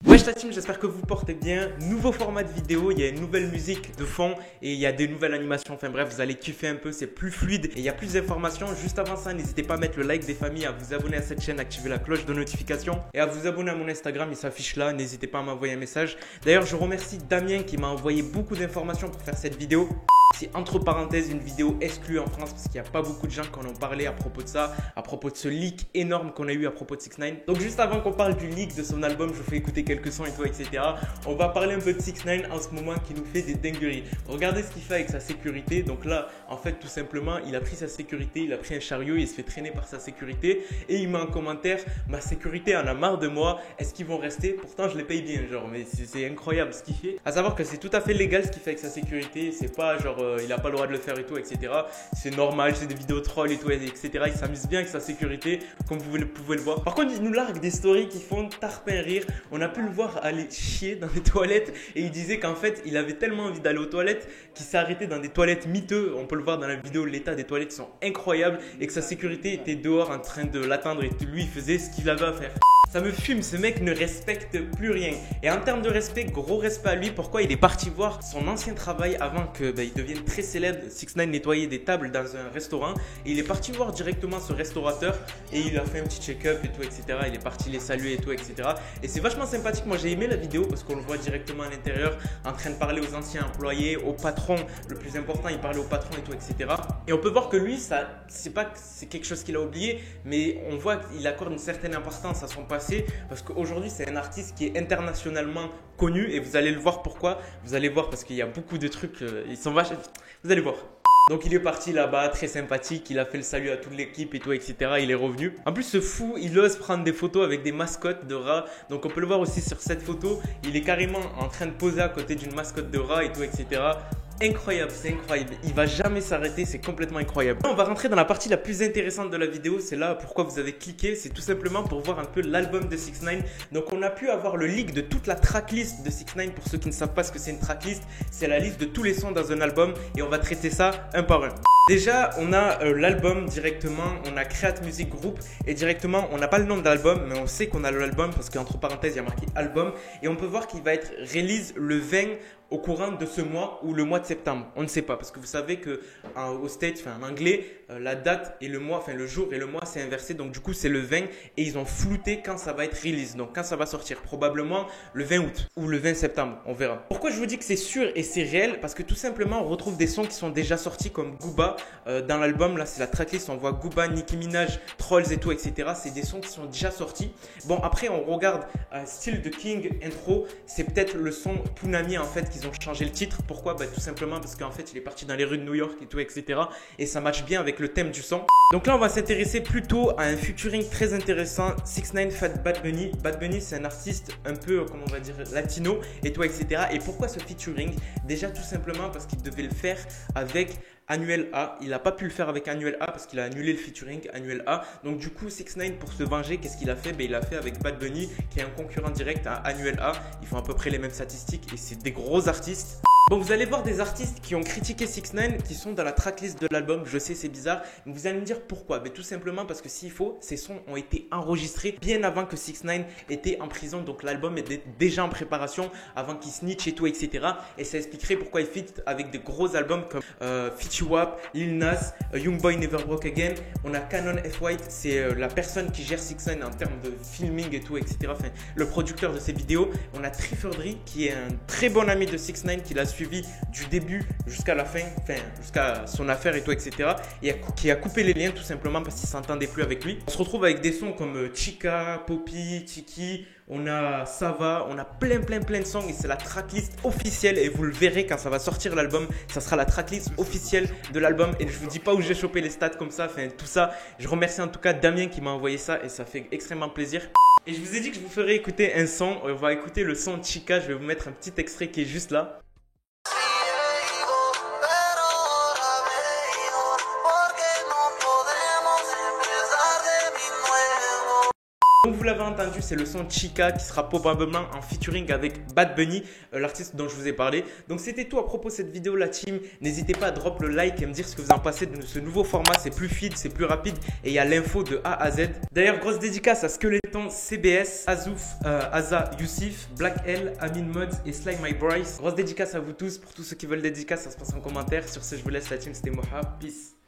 Wesh la team, j'espère que vous portez bien. Nouveau format de vidéo, il y a une nouvelle musique de fond et il y a des nouvelles animations. Enfin bref, vous allez kiffer un peu, c'est plus fluide et il y a plus d'informations. Juste avant ça, n'hésitez pas à mettre le like des familles, à vous abonner à cette chaîne, activer la cloche de notification et à vous abonner à mon Instagram, il s'affiche là. N'hésitez pas à m'envoyer un message. D'ailleurs, je remercie Damien qui m'a envoyé beaucoup d'informations pour faire cette vidéo. C'est entre parenthèses une vidéo exclue en France parce qu'il n'y a pas beaucoup de gens qui en ont parlé à propos de ça, à propos de ce leak énorme qu'on a eu à propos de 6ix9ine. Donc juste avant qu'on parle du leak de son album, je vous fais écouter quelques sons et tout, etc. On va parler un peu de 6ix9ine en ce moment qui nous fait des dingueries. Regardez ce qu'il fait avec sa sécurité. Donc là, en fait, tout simplement, il a pris sa sécurité, il a pris un chariot, il se fait traîner par sa sécurité et il met en commentaire « Ma sécurité en a marre de moi, est-ce qu'ils vont rester ?» Pourtant, je les paye bien, genre, mais c'est incroyable ce qu'il fait. À savoir que c'est tout à fait légal ce qu'il fait avec sa sécurité, c'est pas genre il n'a pas le droit de le faire et tout, etc. C'est normal, c'est des vidéos trolls et tout, etc. Il s'amuse bien avec sa sécurité, comme vous pouvez le voir. Par contre, il nous largue des stories qui font tarpin rire. On a pu le voir aller chier dans les toilettes et il disait qu'en fait, il avait tellement envie d'aller aux toilettes qu'il s'est arrêté dans des toilettes miteux. On peut le voir dans la vidéo, l'état des toilettes sont incroyables et que sa sécurité était dehors en train de l'attendre et lui, il faisait ce qu'il avait à faire. Ça me fume, ce mec ne respecte plus rien. Et en termes de respect, gros respect à lui. Pourquoi il est parti voir son ancien travail avant que il devienne très célèbre. 6ix9ine nettoyait des tables dans un restaurant. Et il est parti voir directement ce restaurateur et il a fait un petit check-up et tout, etc. Il est parti les saluer et tout, etc. Et c'est vachement sympathique. Moi, j'ai aimé la vidéo parce qu'on le voit directement à l'intérieur en train de parler aux anciens employés, au patron. Le plus important, il parlait au patron et tout, etc. Et on peut voir que lui, ça, c'est pas que c'est quelque chose qu'il a oublié, mais on voit qu'il accorde une certaine importance à son passé. Parce qu'aujourd'hui, c'est un artiste qui est internationalement connu et vous allez le voir pourquoi. Vous allez voir parce qu'il y a beaucoup de trucs, ils sont vachement. Vous allez voir. Donc il est parti là-bas, très sympathique, il a fait le salut à toute l'équipe et tout, etc. Il est revenu. En plus, ce fou, il ose prendre des photos avec des mascottes de rats. Donc on peut le voir aussi sur cette photo. Il est carrément en train de poser à côté d'une mascotte de rat et tout, etc. Incroyable, c'est incroyable. Il va jamais s'arrêter, c'est complètement incroyable. On va rentrer dans la partie la plus intéressante de la vidéo. C'est là pourquoi vous avez cliqué. C'est tout simplement pour voir un peu l'album de 6ix9ine. Donc on a pu avoir le leak de toute la tracklist de 6ix9ine. Pour ceux qui ne savent pas ce que c'est une tracklist, c'est la liste de tous les sons dans un album et on va traiter ça un par un. Déjà, on a l'album directement, on a Create Music Group et directement, on n'a pas le nom de l'album, mais on sait qu'on a l'album parce qu'entre parenthèses, il y a marqué album et on peut voir qu'il va être release le 20 au courant de ce mois ou le mois de septembre. On ne sait pas parce que vous savez que au States, en anglais, la date et le mois, le jour et le mois, c'est inversé. Donc du coup, c'est le 20 et ils ont flouté quand ça va être release. Donc quand ça va sortir, probablement le 20 août ou le 20 septembre, on verra. Pourquoi je vous dis que c'est sûr et c'est réel? Parce que tout simplement, on retrouve des sons qui sont déjà sortis comme Gooba dans l'album. Là, c'est la tracklist. On voit Gooba, Nicki Minaj, Trolls et tout, etc. C'est des sons qui sont déjà sortis. Bon, après, on regarde Still the King intro. C'est peut-être le son Punami en fait qu'ils ont changé le titre. Pourquoi? Tout simplement parce qu'en fait, il est parti dans les rues de New York et tout, etc. Et ça match bien avec le thème du son. Donc là, on va s'intéresser plutôt à un featuring très intéressant. 6ix9ine Fat Bad Bunny. Bad Bunny, c'est un artiste un peu, comment on va dire, latino et tout, etc. Et pourquoi ce featuring? Déjà, tout simplement parce qu'il devait le faire avec Annuel A. Il n'a pas pu le faire avec Annuel A parce qu'il a annulé le featuring Annuel A. Donc du coup, 6ix9ine, pour se venger, qu'est-ce qu'il a fait? Il l'a fait avec Bad Bunny, qui est un concurrent direct à Annuel A. Ils font à peu près les mêmes statistiques et c'est des gros artistes. Bon, vous allez voir des artistes qui ont critiqué 6ix9ine qui sont dans la tracklist de l'album. Je sais, c'est bizarre. Mais vous allez me dire pourquoi? Tout simplement parce que s'il faut, ces sons ont été enregistrés bien avant que 6ix9ine était en prison. Donc l'album était déjà en préparation avant qu'il snitch et tout, etc. Et ça expliquerait pourquoi il fit avec des gros albums comme Fetty Wap, Lil Nas, Young Boy Never Broke Again. On a Canon F. White, c'est la personne qui gère 6ix9ine en termes de filming et tout, etc. Enfin, le producteur de ses vidéos. On a Triferdry qui est un très bon ami de 6ix9ine qui l'a suivi du début jusqu'à la fin, jusqu'à son affaire et tout, etc. Et qui a coupé les liens tout simplement parce qu'il ne s'entendait plus avec lui. On se retrouve avec des sons comme Chica, Poppy, Tiki. On a Sava, on a plein de sons et c'est la tracklist officielle et vous le verrez quand ça va sortir l'album, ça sera la tracklist officielle de l'album et je vous dis pas où j'ai chopé les stats comme ça, tout ça. Je remercie en tout cas Damien qui m'a envoyé ça et ça fait extrêmement plaisir. Et je vous ai dit que je vous ferais écouter un son, on va écouter le son Chica, je vais vous mettre un petit extrait qui est juste là. Donc vous l'avez entendu, là-dessus, c'est le son Chica qui sera probablement en featuring avec Bad Bunny, l'artiste dont je vous ai parlé. Donc c'était tout à propos de cette vidéo la team. N'hésitez pas à drop le like et me dire ce que vous en pensez de ce nouveau format. C'est plus fluide, c'est plus rapide et il y a l'info de A à Z. D'ailleurs, grosse dédicace à Skeleton, CBS, Azouf, Aza, Youssif, Black L, Amin Mods et Sly My Bryce. Grosse dédicace à vous tous. Pour tous ceux qui veulent dédicace, ça se passe en commentaire. Sur ce, je vous laisse la team. C'était Moha. Peace.